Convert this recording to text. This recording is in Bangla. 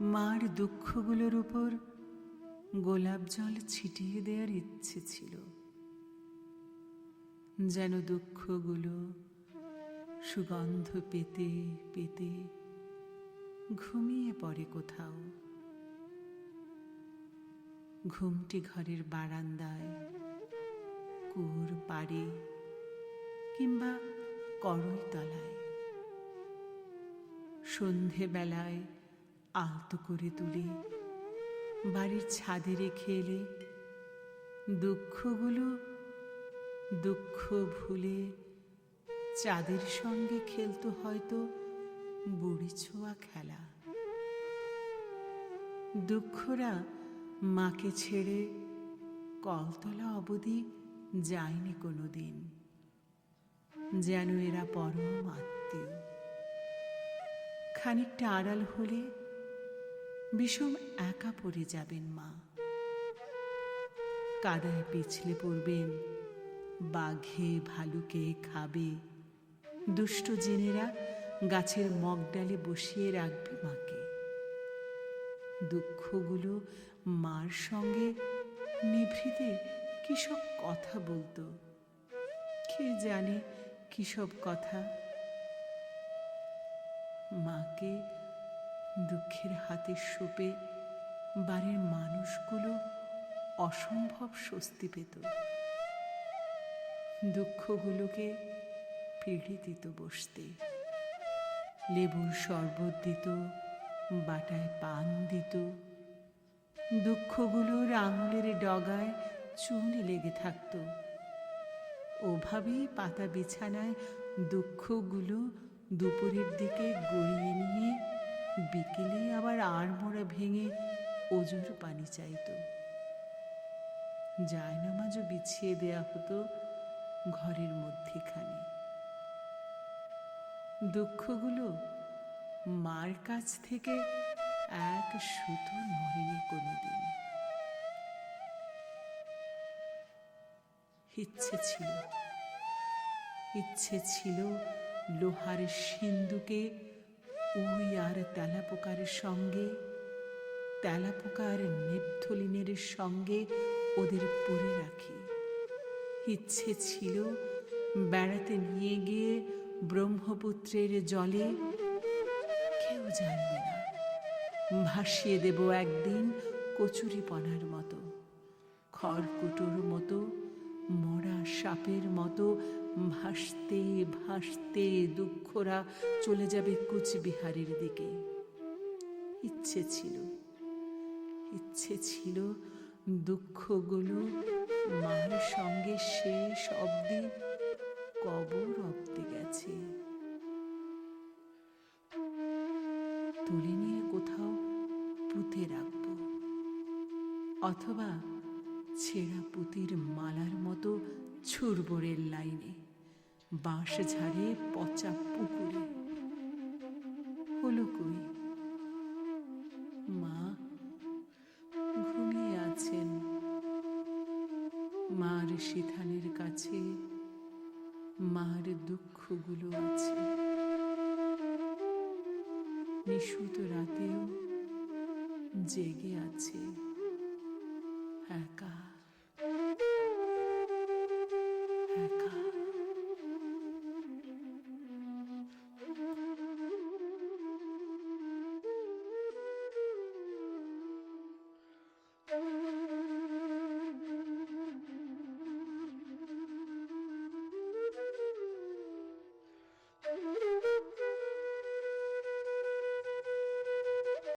মার দুঃখগুলোর উপর গোলাপ জল ছিটিয়ে দেওয়ার ইচ্ছে ছিল, যেন দুঃখগুলো সুগন্ধ পেতে পেতে ঘুমিয়ে পড়ে কোথাও। ঘুমটি ঘরের বারান্দায়, কুয়োর পাড়ে কিংবা করইতলায়। সন্ধেবেলায় আলতো করে তুলে বাড়ির ছাদে রেখে এলে দুঃখগুলো দুঃখ ভুলে চাঁদের সঙ্গে খেলতো হয়তো বুড়ি ছোঁয়া খেলা। দুঃখরা মাকে ছেড়ে কলতলা অবধি যায়নি কোনোদিন, যেন এরা পরম আত্মীয়। খানিকটা আড়াল হলে বিষম একা পড়ে যাবেন মা, কাদায় পিছলে পড়বেন, বাঘে ভালুকে খাবে। দুষ্ট জেনেরা গাছের মগডালে বসিয়ে রাখবে মাকে। দুঃখগুলো মার সঙ্গে নিভৃতে কিসব কথা বলতো, কে জানে কিসব কথা। মাকে দুঃখের হাতে সঁপে বাড়ির মানুষগুলো অসম্ভব স্বস্তি পেত। দুঃখগুলোকে পিড়ে দিত বসতে, লেবুর শরবত দিত, বাটায় পান দিত। দুঃখগুলোর আঙুলের ডগায় চুন লেগে থাকত। ওভাবেই পাতা বিছানায় দুঃখগুলো দুপুরের দিকে গড়িয়ে নিয়ে বিকেলে আবার আড়মোড়া ভেঙে ওজোর পানি চাইত। জায়নামাজও বিছিয়ে দেয়া হতো ঘরের মধ্যেখানে। দুঃখগুলো মার কাছ থেকে এক সুতো নড়েনি কোনোদিন। ইচ্ছে ছিল লোহার সিন্দুকে উই আর তেলাপোকার সঙ্গে, তেলাপোকার নেপথলিনের সঙ্গে ওদের পুরে রাখি। ইচ্ছে ছিল বেড়াতে নিয়ে গিয়ে ব্রহ্মপুত্রের জলে, কেউ জানবে না, ভাসিয়ে দেব একদিন কচুরিপনার মতো, খড়কুটোর মতো, মরা সাপের মতো ভাসতে ভাসতে দুঃখরা চলে যাবে কুচবিহারের দিকে। ইচ্ছে ছিল দুঃখগুলো মার সঙ্গে শেষ অবধি কবর অবধি গেছে। তুলে নিয়ে কোথাও পুঁতে রাখবো, অথবা ছেঁড়া পুঁতির মালার মতো ছুড়ব রেল লাইনে, বাঁশ ঝাড়ে, পচা পুকুরে। হলো কই? মা ঘুমিয়ে আছেন। মার সিথানের কাছে মার দুঃখগুলো আছে। নিশুত রাতেও জেগে আছে একা একা।